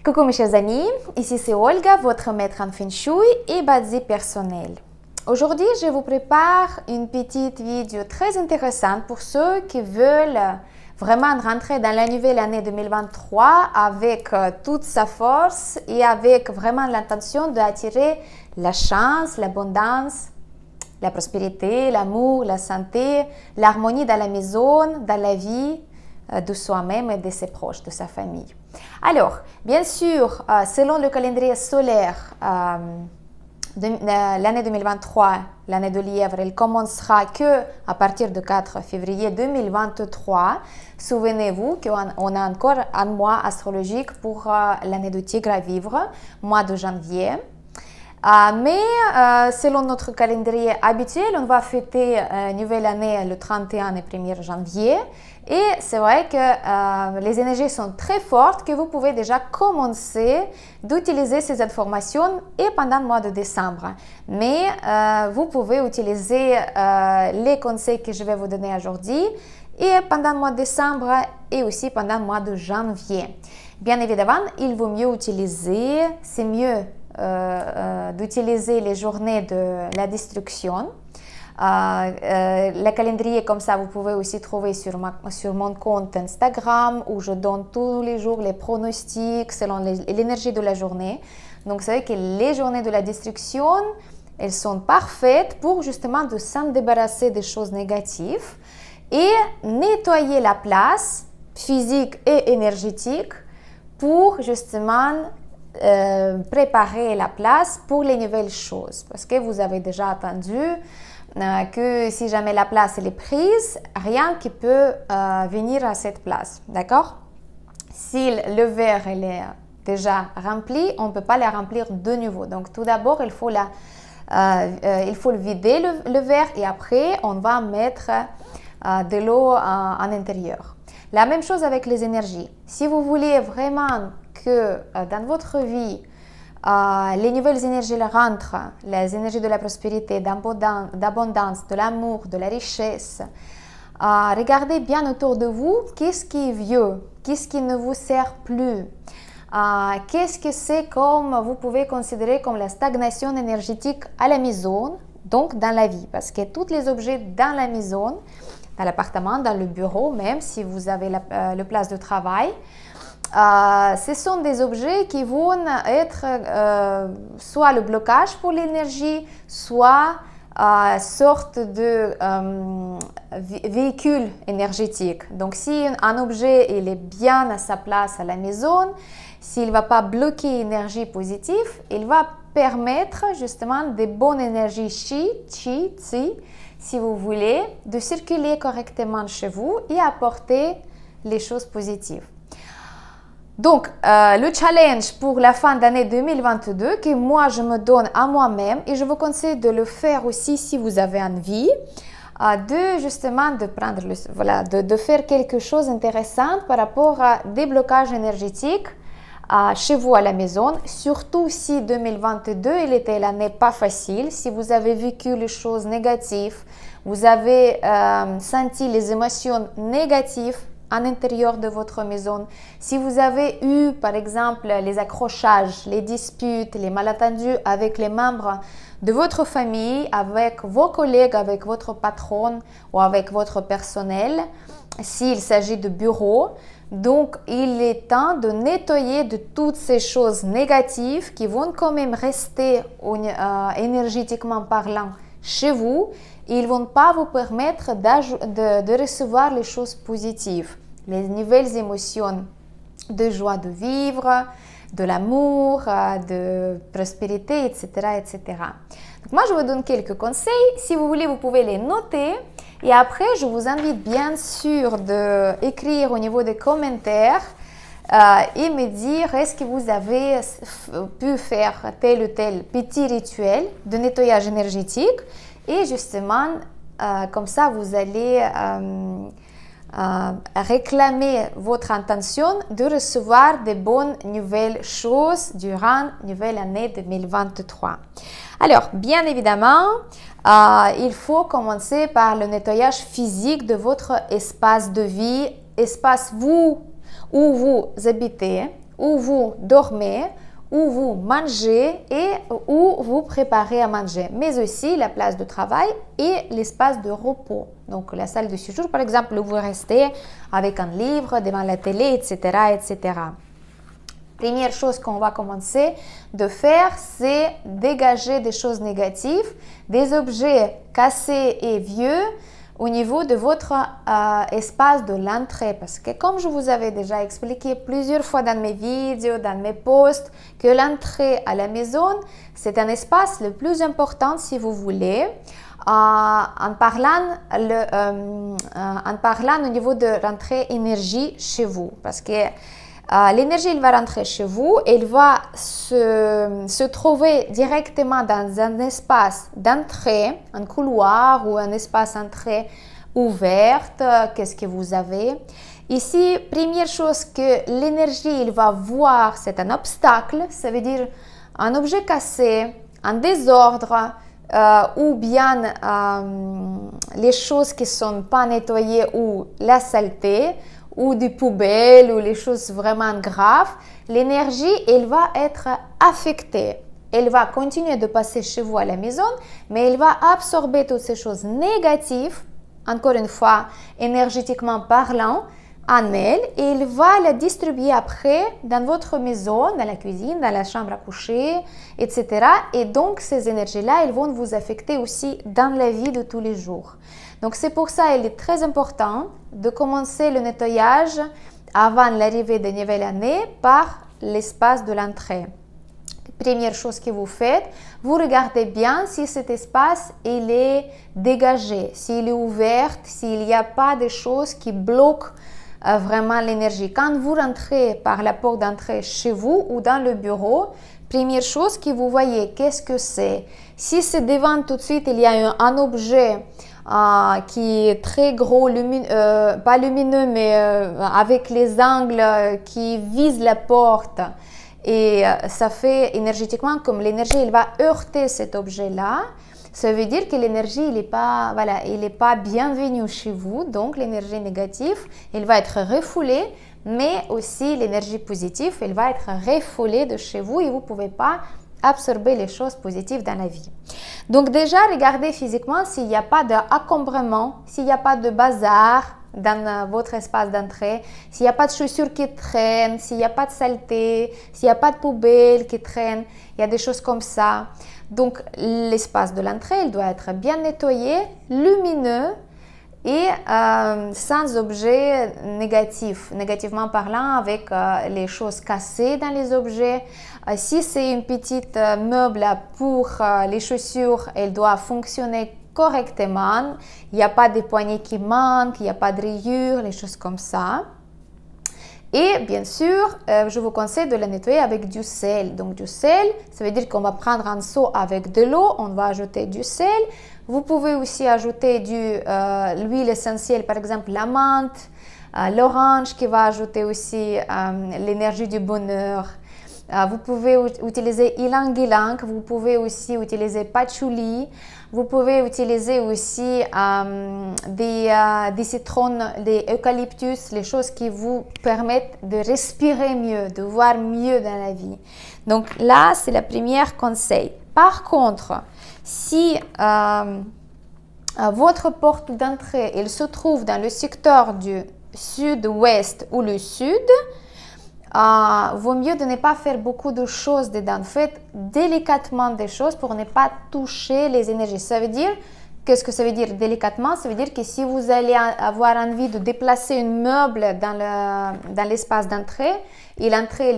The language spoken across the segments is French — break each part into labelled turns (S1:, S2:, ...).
S1: Coucou mes chers amis, ici c'est Olga, votre maître en Feng Shui et Bazi personnel. Aujourd'hui, je vous prépare une petite vidéo très intéressante pour ceux qui veulent vraiment rentrer dans la nouvelle année 2023 avec toute sa force et avec vraiment l'intention d'attirer la chance, l'abondance, la prospérité, l'amour, la santé, l'harmonie dans la maison, dans la vie de soi-même et de ses proches, de sa famille. Alors, bien sûr, selon le calendrier solaire, l'année 2023, l'année de lièvre, elle commencera que à partir du 4 février 2023. Souvenez-vous qu'on a encore un mois astrologique pour l'année de tigre à vivre, mois de janvier. Mais selon notre calendrier habituel, on va fêter nouvelle année le 31 et 1er janvier. Et c'est vrai que les énergies sont très fortes, que vous pouvez déjà commencer d'utiliser ces informations et pendant le mois de décembre. Mais vous pouvez utiliser les conseils que je vais vous donner aujourd'hui et pendant le mois de décembre et aussi pendant le mois de janvier. Bien évidemment, il vaut mieux utiliser, c'est mieux d'utiliser les journées de la destruction. Le calendrier comme ça, vous pouvez aussi trouver sur mon compte Instagram où je donne tous les jours les pronostics selon l'énergie de la journée. Donc, c'est vrai que les journées de la destruction, elles sont parfaites pour justement de s'en débarrasser des choses négatives et nettoyer la place physique et énergétique pour justement préparer la place pour les nouvelles choses. Parce que vous avez déjà entendu que si jamais la place elle est prise, rien qui peut venir à cette place. D'accord? Si le verre elle est déjà rempli, on ne peut pas la remplir de nouveau. Donc tout d'abord, il faut le vider le verre et après, on va mettre de l'eau en intérieur. La même chose avec les énergies. Si vous voulez vraiment que dans votre vie, les nouvelles énergies rentrent, les énergies de la prospérité, d'abondance, de l'amour, de la richesse. Regardez bien autour de vous, qu'est-ce qui est vieux, qu'est-ce qui ne vous sert plus, qu'est-ce que c'est comme vous pouvez considérer comme la stagnation énergétique à la maison, donc dans la vie, parce que tous les objets dans la maison, dans l'appartement, dans le bureau, même si vous avez la place de travail, ce sont des objets qui vont être soit le blocage pour l'énergie, soit sorte de véhicule énergétique. Donc, si un objet il est bien à sa place à la maison, s'il ne va pas bloquer l'énergie positive, il va permettre justement des bonnes énergies chi, tsi, si vous voulez, de circuler correctement chez vous et apporter les choses positives. Donc, le challenge pour la fin d'année 2022 que moi je me donne à moi-même et je vous conseille de le faire aussi si vous avez envie, de justement de faire quelque chose d'intéressant par rapport à des blocages énergétiques chez vous à la maison, surtout si 2022 il était l'année pas facile, si vous avez vécu les choses négatives, vous avez senti les émotions négatives à l'intérieur de votre maison. Si vous avez eu, par exemple, les accrochages, les disputes, les malentendus avec les membres de votre famille, avec vos collègues, avec votre patron ou avec votre personnel, s'il s'agit de bureau, donc il est temps de nettoyer de toutes ces choses négatives qui vont quand même rester énergétiquement parlant chez vous. Ils ne vont pas vous permettre de recevoir les choses positives, les nouvelles émotions de joie de vivre, de l'amour, de prospérité, etc., etc. Donc moi, je vous donne quelques conseils. Si vous voulez, vous pouvez les noter. Et après, je vous invite bien sûr d'écrire au niveau des commentaires et me dire est-ce que vous avez pu faire tel ou tel petit rituel de nettoyage énergétique. Et justement, comme ça, vous allez réclamer votre intention de recevoir de bonnes nouvelles choses durant la nouvelle année 2023. Alors, bien évidemment, il faut commencer par le nettoyage physique de votre espace de vie, espace où vous habitez, où vous dormez, où vous mangez et où vous préparez à manger, mais aussi la place de travail et l'espace de repos. Donc la salle de séjour, par exemple, où vous restez avec un livre devant la télé, etc., etc. Première chose qu'on va commencer de faire, c'est dégager des choses négatives, des objets cassés et vieux au niveau de votre espace de l'entrée. Parce que comme je vous avais déjà expliqué plusieurs fois dans mes vidéos, dans mes posts, que l'entrée à la maison, c'est un espace le plus important si vous voulez. En parlant au niveau de l'entrée énergie chez vous. Parce que l'énergie, elle va rentrer chez vous et elle va se trouver directement dans un espace d'entrée, un couloir ou un espace d'entrée ouverte. Qu'est-ce que vous avez? Ici, première chose que l'énergie, elle va voir, c'est un obstacle, ça veut dire un objet cassé, un désordre, ou bien les choses qui ne sont pas nettoyées ou la saleté, ou des poubelles ou les choses vraiment graves, l'énergie, elle va être affectée. Elle va continuer de passer chez vous à la maison, mais elle va absorber toutes ces choses négatives, encore une fois, énergétiquement parlant, en elle, et elle va la distribuer après dans votre maison, dans la cuisine, dans la chambre à coucher, etc. Et donc, ces énergies-là, elles vont vous affecter aussi dans la vie de tous les jours. Donc, c'est pour ça qu'il est très important de commencer le nettoyage avant l'arrivée de nouvelle année par l'espace de l'entrée. Première chose que vous faites, vous regardez bien si cet espace il est dégagé, s'il est ouvert, s'il n'y a pas de choses qui bloquent vraiment l'énergie. Quand vous rentrez par la porte d'entrée chez vous ou dans le bureau, première chose que vous voyez, qu'est-ce que c'est? Si c'est devant tout de suite, il y a un objet qui est très gros, pas lumineux, mais avec les angles qui visent la porte. Et ça fait énergétiquement comme l'énergie, elle va heurter cet objet-là. Ça veut dire que l'énergie, il n'est pas, voilà, bienvenue chez vous. Donc, l'énergie négative, elle va être refoulée, mais aussi l'énergie positive, elle va être refoulée de chez vous et vous ne pouvez pas absorber les choses positives dans la vie. Donc, déjà, regardez physiquement s'il n'y a pas d'encombrement, s'il n'y a pas de bazar dans votre espace d'entrée, s'il n'y a pas de chaussures qui traînent, s'il n'y a pas de saleté, s'il n'y a pas de poubelle qui traîne, il y a des choses comme ça. Donc, l'espace de l'entrée, il doit être bien nettoyé, lumineux et sans objets négatifs. Négativement parlant, avec les choses cassées dans les objets. Si c'est une petite meuble pour les chaussures, elle doit fonctionner correctement. Il n'y a pas de poignées qui manquent, il n'y a pas de rayures, les choses comme ça. Et bien sûr, je vous conseille de la nettoyer avec du sel. Donc du sel, ça veut dire qu'on va prendre un seau avec de l'eau, on va ajouter du sel. Vous pouvez aussi ajouter de l'huile essentielle, par exemple la menthe, l'orange qui va ajouter aussi l'énergie du bonheur. Vous pouvez utiliser ylang-ylang, vous pouvez aussi utiliser patchouli, vous pouvez utiliser aussi des citrons, des eucalyptus, les choses qui vous permettent de respirer mieux, de voir mieux dans la vie. Donc là, c'est le premier conseil. Par contre, si votre porte d'entrée elle se trouve dans le secteur du sud-ouest ou le sud, vaut mieux de ne pas faire beaucoup de choses dedans. Faites délicatement des choses pour ne pas toucher les énergies. Ça veut dire, qu'est-ce que ça veut dire délicatement? Ça veut dire que si vous allez avoir envie de déplacer un meuble dans l'espace d'entrée, et l'entrée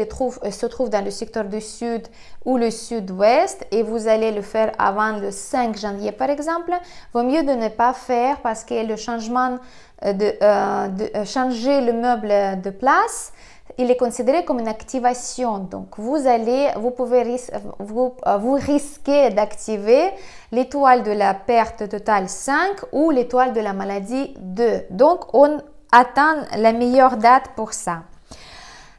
S1: se trouve dans le secteur du sud ou le sud-ouest, et vous allez le faire avant le 5 janvier par exemple, vaut mieux de ne pas faire parce que le changement de changer le meuble de place, il est considéré comme une activation. Donc, vous risquez d'activer l'étoile de la perte totale 5 ou l'étoile de la maladie 2. Donc, on attend la meilleure date pour ça.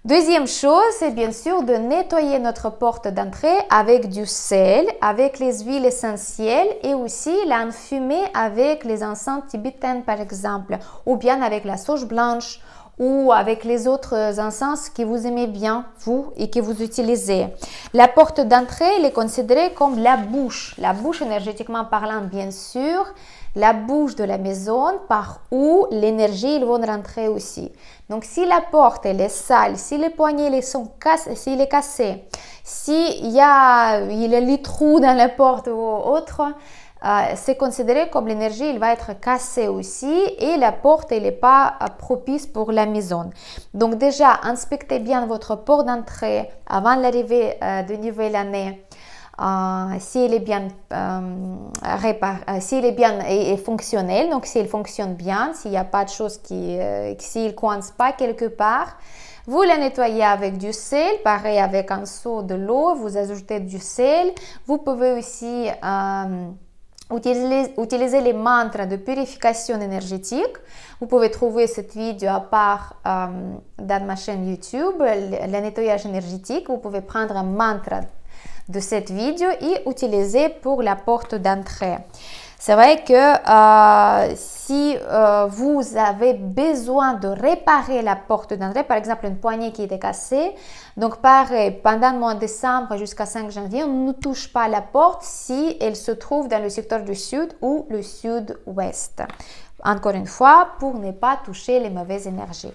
S1: Deuxième chose, c'est bien sûr de nettoyer notre porte d'entrée avec du sel, avec les huiles essentielles et aussi l'enfumer avec les encens tibétains par exemple, ou bien avec la sauge blanche, ou avec les autres encens que vous aimez bien, vous, et que vous utilisez. La porte d'entrée, elle est considérée comme la bouche énergétiquement parlant, bien sûr, la bouche de la maison par où l'énergie ils vont rentrer aussi. Donc, si la porte elle est sale, si les poignées sont cassés, s'il est cassé, s'il y a les trous dans la porte ou autre, c'est considéré comme l'énergie il va être cassée aussi et la porte elle n'est pas propice pour la maison. Donc déjà, inspectez bien votre porte d'entrée avant l'arrivée de nouvelle année. S'il est bien s'il est bien et fonctionnel, donc s'il fonctionne bien, s'il n'y a pas de choses s'il ne coince pas quelque part, vous la nettoyez avec du sel, pareil avec un seau de l'eau, vous ajoutez du sel. Vous pouvez aussi utiliser les mantras de purification énergétique. Vous pouvez trouver cette vidéo à part dans ma chaîne YouTube, le nettoyage énergétique. Vous pouvez prendre un mantra de cette vidéo et utiliser pour la porte d'entrée. C'est vrai que si vous avez besoin de réparer la porte d'entrée, par exemple une poignée qui était cassée, donc pareil, pendant le mois de décembre jusqu'à 5 janvier, on ne touche pas la porte si elle se trouve dans le secteur du sud ou le sud-ouest. Encore une fois, pour ne pas toucher les mauvaises énergies.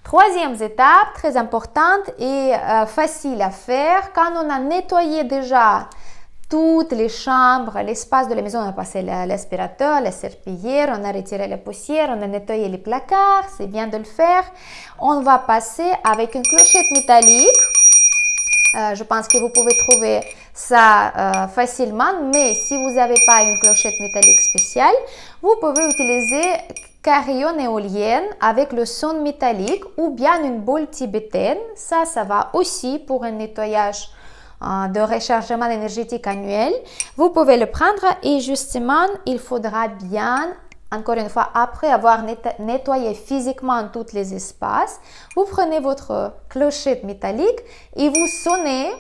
S1: Troisième étape, très importante et facile à faire, quand on a nettoyé déjà toutes les chambres, l'espace de la maison, on a passé l'aspirateur, la serpillière, on a retiré la poussière, on a nettoyé les placards, c'est bien de le faire. On va passer avec une clochette métallique. Je pense que vous pouvez trouver ça facilement, mais si vous n'avez pas une clochette métallique spéciale, vous pouvez utiliser carillon éolienne avec le son métallique ou bien une boule tibétaine. Ça va aussi pour un nettoyage de rechargement énergétique annuel. Vous pouvez le prendre et justement, il faudra bien, encore une fois, après avoir nettoyé physiquement tous les espaces, vous prenez votre clochette métallique et vous sonnez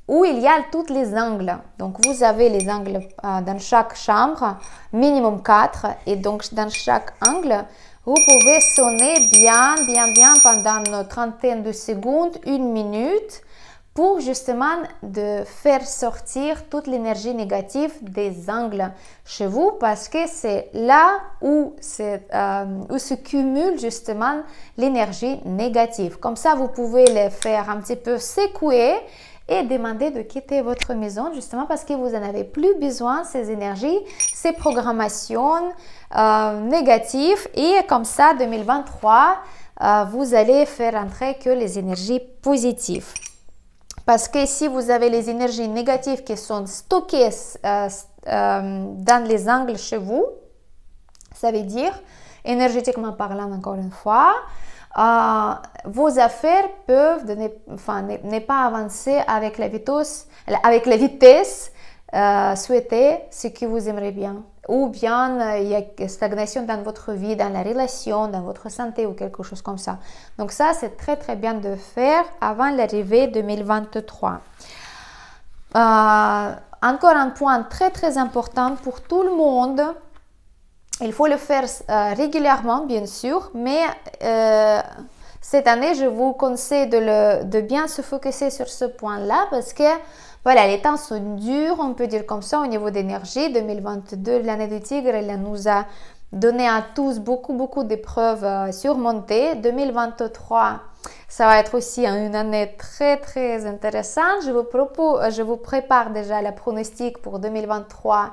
S1: où il y a tous les angles. Donc, vous avez les angles dans chaque chambre, minimum 4, et donc dans chaque angle, vous pouvez sonner bien pendant une trentaine de secondes, 1 minute, pour justement de faire sortir toute l'énergie négative des angles chez vous, parce que c'est là où se cumule justement l'énergie négative. Comme ça, vous pouvez les faire un petit peu secouer et demander de quitter votre maison justement parce que vous n'en avez plus besoin, ces énergies, ces programmations négatives, et comme ça 2023 vous allez faire entrer que les énergies positives, parce que si vous avez les énergies négatives qui sont stockées dans les angles chez vous, ça veut dire énergétiquement parlant, encore une fois, vos affaires peuvent ne pas avancer avec la vitesse souhaitée, ce que vous aimeriez bien. Ou bien il y a stagnation dans votre vie, dans la relation, dans votre santé ou quelque chose comme ça. Donc ça, c'est très bien de faire avant l'arrivée 2023. Encore un point très important pour tout le monde. Il faut le faire régulièrement, bien sûr, mais cette année, je vous conseille de bien se focuser sur ce point-là parce que voilà, les temps sont durs, on peut dire comme ça, au niveau d'énergie. 2022, l'année du tigre, elle nous a donné à tous beaucoup d'épreuves surmontées. 2023, ça va être aussi une année très intéressante. Je vous prépare déjà le pronostic pour 2023.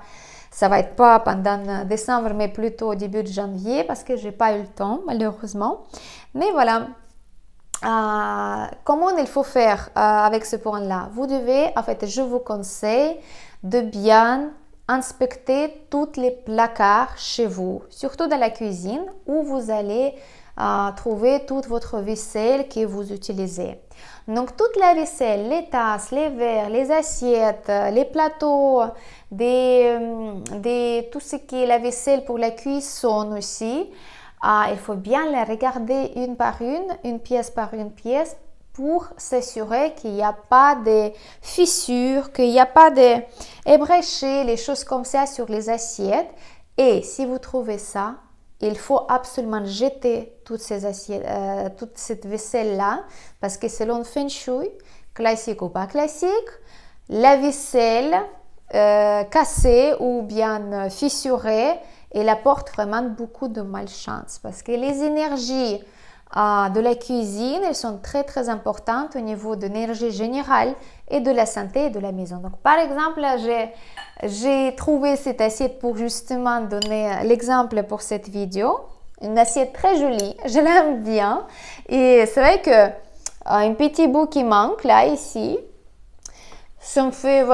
S1: Ça va être pas pendant décembre, mais plutôt au début de janvier parce que j'ai pas eu le temps, malheureusement. Mais voilà, comment il faut faire avec ce point-là? Vous devez, en fait, je vous conseille de bien inspecter tous les placards chez vous, surtout dans la cuisine où vous allez trouver toute votre vaisselle que vous utilisez. Donc toute la vaisselle, les tasses, les verres, les assiettes, les plateaux, tout ce qui est la vaisselle pour la cuisson aussi, il faut bien les regarder une par une pièce par une pièce, pour s'assurer qu'il n'y a pas de fissures, qu'il n'y a pas de ébréchés, les choses comme ça sur les assiettes. Et si vous trouvez ça, il faut absolument jeter toutes ces assiettes, toute cette vaisselle-là, parce que selon Feng Shui, classique ou pas classique, la vaisselle cassée ou bien fissurée, elle apporte vraiment beaucoup de malchance, parce que les énergies de la cuisine, elles sont très très importantes au niveau de l'énergie générale et de la santé de la maison. Donc par exemple, j'ai trouvé cette assiette pour justement donner l'exemple pour cette vidéo. Une assiette très jolie, je l'aime bien. Et c'est vrai que un petit bout qui manque là, ici, ça me fait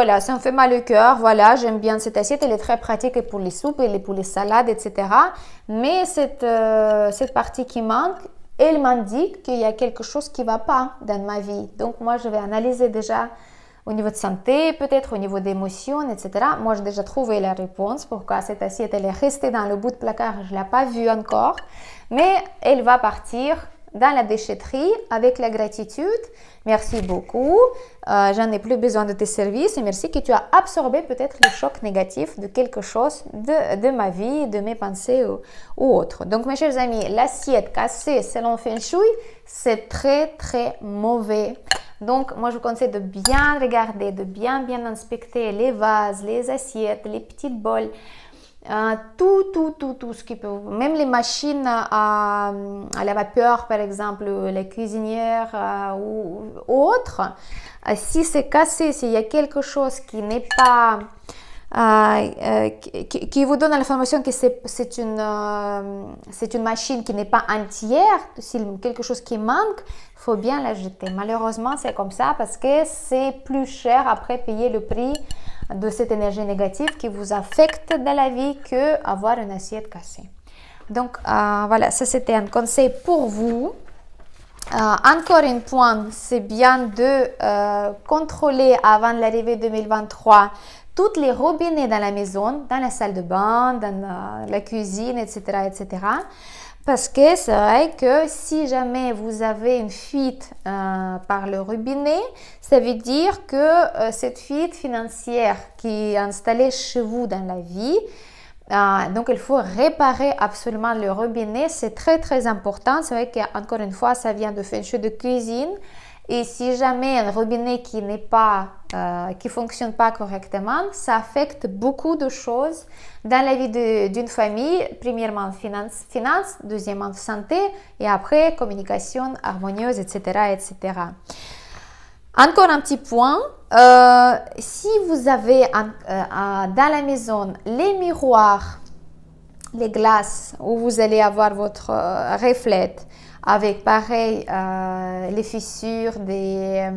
S1: mal au cœur. Voilà, j'aime bien cette assiette, elle est très pratique pour les soupes et pour les salades, etc. Mais cette partie qui manque, elle m'indique qu'il y a quelque chose qui ne va pas dans ma vie. Donc, moi, je vais analyser déjà au niveau de santé, peut-être au niveau d'émotions, etc. Moi, j'ai déjà trouvé la réponse. Pourquoi cette assiette, elle est restée dans le bout de placard, je ne l'ai pas vue encore. Mais elle va partir dans la déchetterie avec la gratitude. Merci beaucoup. J'en ai plus besoin de tes services et merci que tu as absorbé peut-être le choc négatif de quelque chose de ma vie, de mes pensées ou autre. Donc, mes chers amis, l'assiette cassée selon Feng Shui, c'est très, très mauvais. Donc, moi, je vous conseille de bien regarder, de bien inspecter les vases, les assiettes, les petites bols. Tout ce qui peut, même les machines à la vapeur, par exemple, les cuisinières ou autres, si c'est cassé, s'il y a quelque chose qui n'est pas, qui vous donne l'information que c'est une machine qui n'est pas entière, si quelque chose qui manque, il faut bien la jeter. Malheureusement, c'est comme ça parce que c'est plus cher après payer le prix de cette énergie négative qui vous affecte dans la vie que avoir une assiette cassée. Donc voilà, ça c'était un conseil pour vous. Encore un point, c'est bien de contrôler avant l'arrivée 2023 toutes les robinets dans la maison, dans la salle de bain, dans la cuisine, etc., etc. Parce que c'est vrai que si jamais vous avez une fuite par le robinet, ça veut dire que cette fuite financière qui est installée chez vous dans la vie, donc il faut réparer absolument le robinet, c'est très très important. C'est vrai qu'encore une fois, ça vient de Feng Shui de cuisine. Et si jamais un robinet qui fonctionne pas correctement, ça affecte beaucoup de choses dans la vie d'une famille. Premièrement, finance, deuxièmement, santé, et après, communication harmonieuse, etc., etc. Encore un petit point, si vous avez dans la maison les miroirs, les glaces où vous allez avoir votre reflet, avec pareil les fissures, des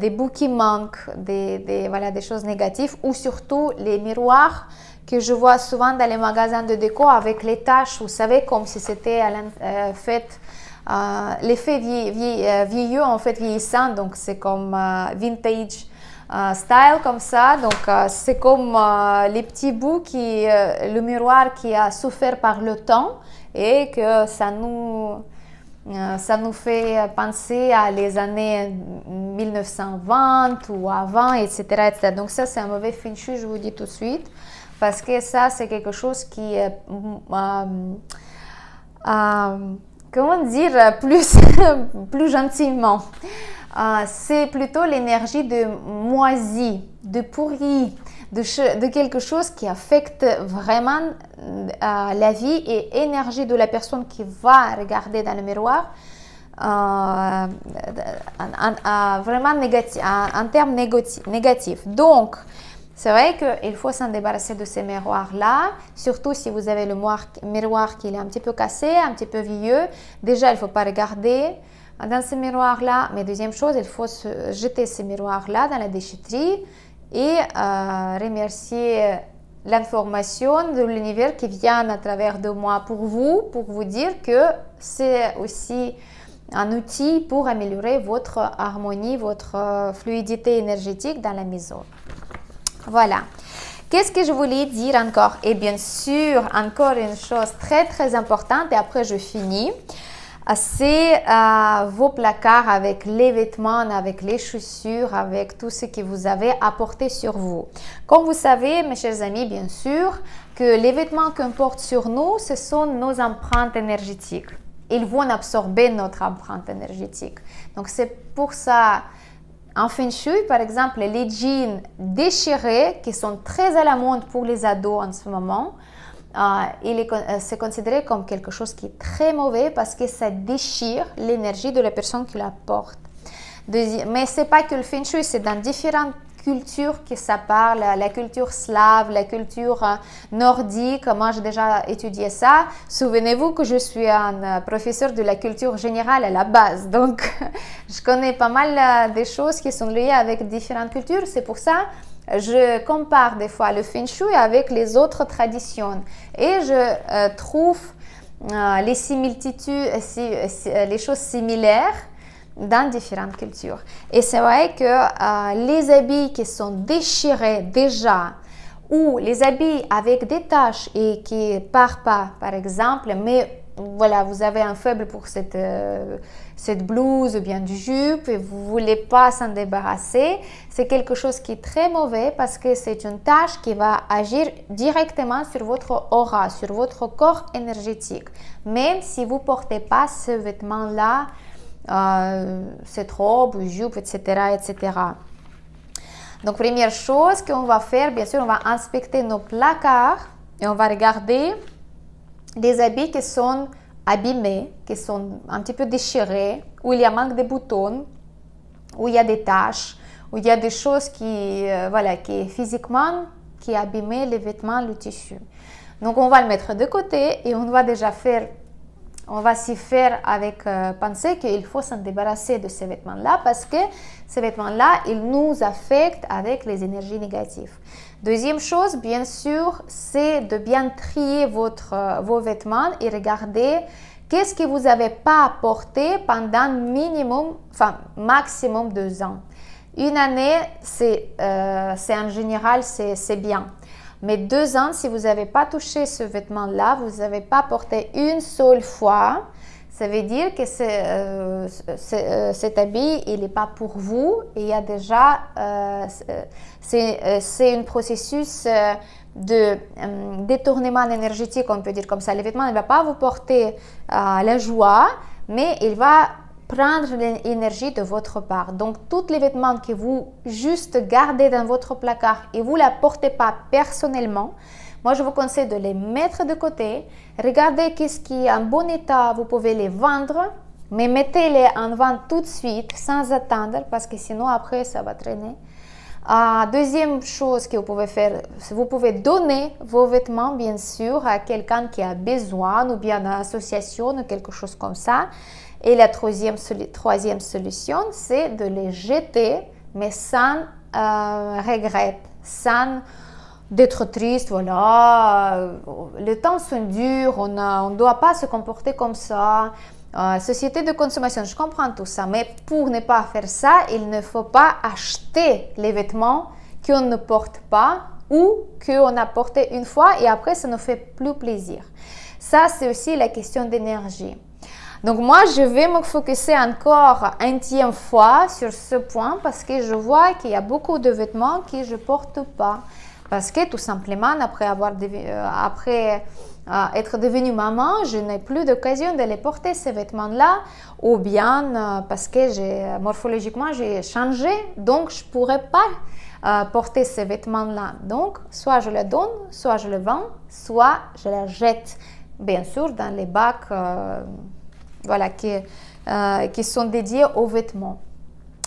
S1: bouts qui manquent, des choses négatives, ou surtout les miroirs que je vois souvent dans les magasins de déco avec les taches, vous savez, comme si c'était fait l'effet vieilleux, en fait vieillissant, donc c'est comme vintage style comme ça, donc c'est comme les petits bouts le miroir qui a souffert par le temps et que ça nous fait penser à les années 1920 ou avant, etc., etc. Donc ça, c'est un mauvais Feng Shui, je vous dis tout de suite, parce que ça, c'est quelque chose qui est, comment dire, plus gentiment. C'est plutôt l'énergie de moisi, de pourri, de quelque chose qui affecte vraiment la vie et l'énergie de la personne qui va regarder dans le miroir, vraiment négatif, en termes négatifs. Donc, c'est vrai qu'il faut s'en débarrasser de ces miroirs-là, surtout si vous avez le miroir qui est un petit peu cassé, un petit peu vieux. Déjà, il ne faut pas regarder dans ces miroirs-là, mais deuxième chose, il faut jeter ces miroirs-là dans la déchetterie et remercier l'information de l'univers qui vient à travers de moi pour vous dire que c'est aussi un outil pour améliorer votre harmonie, votre fluidité énergétique dans la maison. Voilà. Qu'est-ce que je voulais dire encore? Et bien sûr, encore une chose très très importante et après je finis. c'est vos placards avec les vêtements, avec les chaussures, avec tout ce que vous avez apporté sur vous. Comme vous savez, mes chers amis, bien sûr, que les vêtements qu'on porte sur nous, ce sont nos empreintes énergétiques. Ils vont absorber notre empreinte énergétique. Donc, c'est pour ça, en Feng Shui, par exemple, les jeans déchirés, qui sont très à la mode pour les ados en ce moment, c'est considéré comme quelque chose qui est très mauvais parce que ça déchire l'énergie de la personne qui la porte. Mais ce n'est pas que le Feng Shui, c'est dans différentes cultures que ça parle, la culture slave, la culture nordique. Moi, j'ai déjà étudié ça. Souvenez-vous que je suis un professeur de la culture générale à la base. Donc, je connais pas mal des choses qui sont liées avec différentes cultures. C'est pour ça je compare des fois le Feng Shui avec les autres traditions et je trouve les similitudes, les choses similaires dans différentes cultures. Et c'est vrai que les habits qui sont déchirés déjà ou les habits avec des taches et qui ne partent pas, par exemple, mais voilà, vous avez un faible pour cette blouse ou bien du jupe et vous ne voulez pas s'en débarrasser, c'est quelque chose qui est très mauvais parce que c'est une tâche qui va agir directement sur votre aura, sur votre corps énergétique. Même si vous ne portez pas ce vêtement-là, cette robe, jupe, etc., etc. Donc, première chose qu'on va faire, bien sûr, on va inspecter nos placards et on va regarder des habits qui sont abîmés, qui sont un petit peu déchirés, où il y a manque de boutons, où il y a des taches, où il y a des choses qui, voilà, qui physiquement, qui abîment les vêtements, le tissu. Donc, on va le mettre de côté et on va déjà faire, on va s'y faire avec penser qu'il faut s'en débarrasser de ces vêtements-là parce que ces vêtements-là, ils nous affectent avec les énergies négatives. Deuxième chose, bien sûr, c'est de bien trier vos vêtements et regarder qu'est-ce que vous n'avez pas apporté pendant maximum 2 ans. Une année, c'est en général, c'est bien. Mais 2 ans, si vous n'avez pas touché ce vêtement-là, vous n'avez pas porté une seule fois, ça veut dire que cet habit, il n'est pas pour vous. Et il y a déjà, c'est un processus de détournement énergétique, on peut dire comme ça. Le vêtement ne va pas vous porter la joie, mais il va prendre l'énergie de votre part. Donc, tous les vêtements que vous juste gardez dans votre placard et vous ne la portez pas personnellement, moi, je vous conseille de les mettre de côté. Regardez qu'est-ce qui est en bon état, vous pouvez les vendre, mais mettez-les en vente tout de suite sans attendre parce que sinon, après, ça va traîner. Deuxième chose que vous pouvez faire, vous pouvez donner vos vêtements, bien sûr, à quelqu'un qui a besoin ou bien à une association ou quelque chose comme ça. Et la troisième solution, c'est de les jeter, mais sans regret, sans d'être triste, voilà, les temps sont durs, on ne doit pas se comporter comme ça, société de consommation, je comprends tout ça, mais pour ne pas faire ça, il ne faut pas acheter les vêtements qu'on ne porte pas ou qu'on a porté une fois et après ça ne fait plus plaisir. Ça, c'est aussi la question d'énergie. Donc moi, je vais me focuser encore une 10e fois sur ce point parce que je vois qu'il y a beaucoup de vêtements que je ne porte pas. Parce que tout simplement, après être devenue maman, je n'ai plus d'occasion de les porter, ces vêtements-là, ou bien parce que morphologiquement, j'ai changé, donc je ne pourrais pas porter ces vêtements-là. Donc, soit je les donne, soit je les vends, soit je les jette, bien sûr, dans les bacs voilà, qui sont dédiés aux vêtements.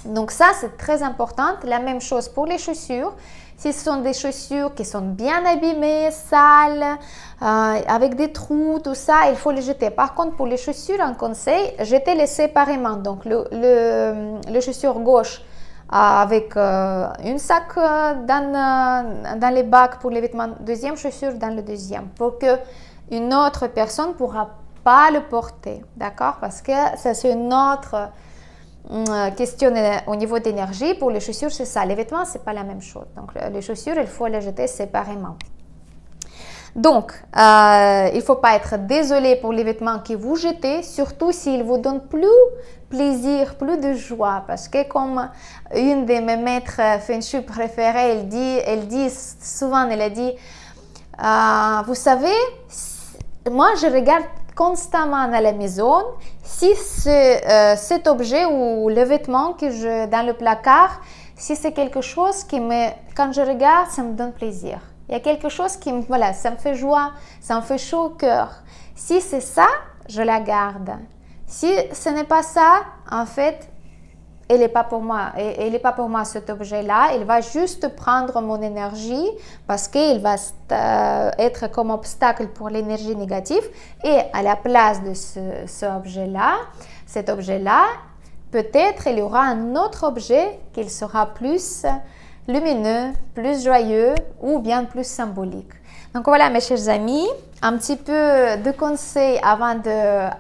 S1: Donc ça, c'est très important. La même chose pour les chaussures. Si ce sont des chaussures qui sont bien abîmées, sales, avec des trous, tout ça, il faut les jeter. Par contre, pour les chaussures, un conseil, jetez-les séparément. Donc, le chaussure gauche avec une sac dans les bacs pour les vêtements. Deuxième chaussure dans le deuxième. Pour qu'une autre personne ne pourra pas le porter. D'accord? Parce que ça, c'est une autre question au niveau d'énergie. Pour les chaussures, c'est ça. Les vêtements, c'est pas la même chose. Donc, les chaussures, il faut les jeter séparément. Donc, il ne faut pas être désolé pour les vêtements que vous jetez, surtout s'ils vous donnent plus plaisir, plus de joie. Parce que comme une de mes maîtres Feng Shui préférées, elle dit souvent, elle a dit, vous savez, moi je regarde constamment dans la maison si cet objet ou le vêtement que je dans le placard, si c'est quelque chose qui quand je regarde, ça me donne plaisir. Il y a quelque chose qui voilà, ça me fait joie, ça me fait chaud au cœur. Si c'est ça, je la garde. Si ce n'est pas ça, en fait, elle n'est pas pour moi. Elle n'est pas pour moi cet objet-là. Il va juste prendre mon énergie parce qu'il va être comme obstacle pour l'énergie négative. Et à la place de cet objet-là, peut-être il y aura un autre objet qui sera plus lumineux, plus joyeux ou bien plus symbolique. Donc voilà mes chers amis, un petit peu de conseils avant de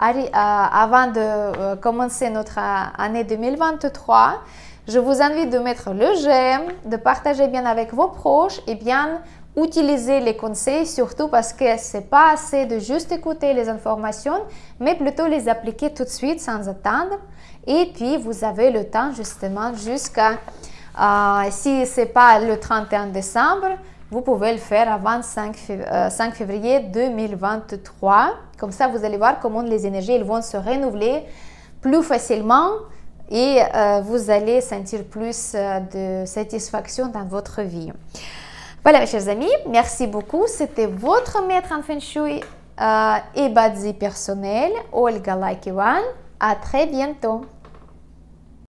S1: commencer notre année 2023. Je vous invite de mettre le j'aime, de partager bien avec vos proches et bien utiliser les conseils, surtout parce que ce n'est pas assez de juste écouter les informations, mais plutôt les appliquer tout de suite sans attendre. Et puis vous avez le temps justement jusqu'à... si ce n'est pas le 31 décembre, vous pouvez le faire avant 5 février 2023. Comme ça, vous allez voir comment les énergies elles vont se renouveler plus facilement et vous allez sentir plus de satisfaction dans votre vie. Voilà mes chers amis, merci beaucoup. C'était votre maître en Feng Shui et Badzi personnel, Olga Laikivan. À très bientôt.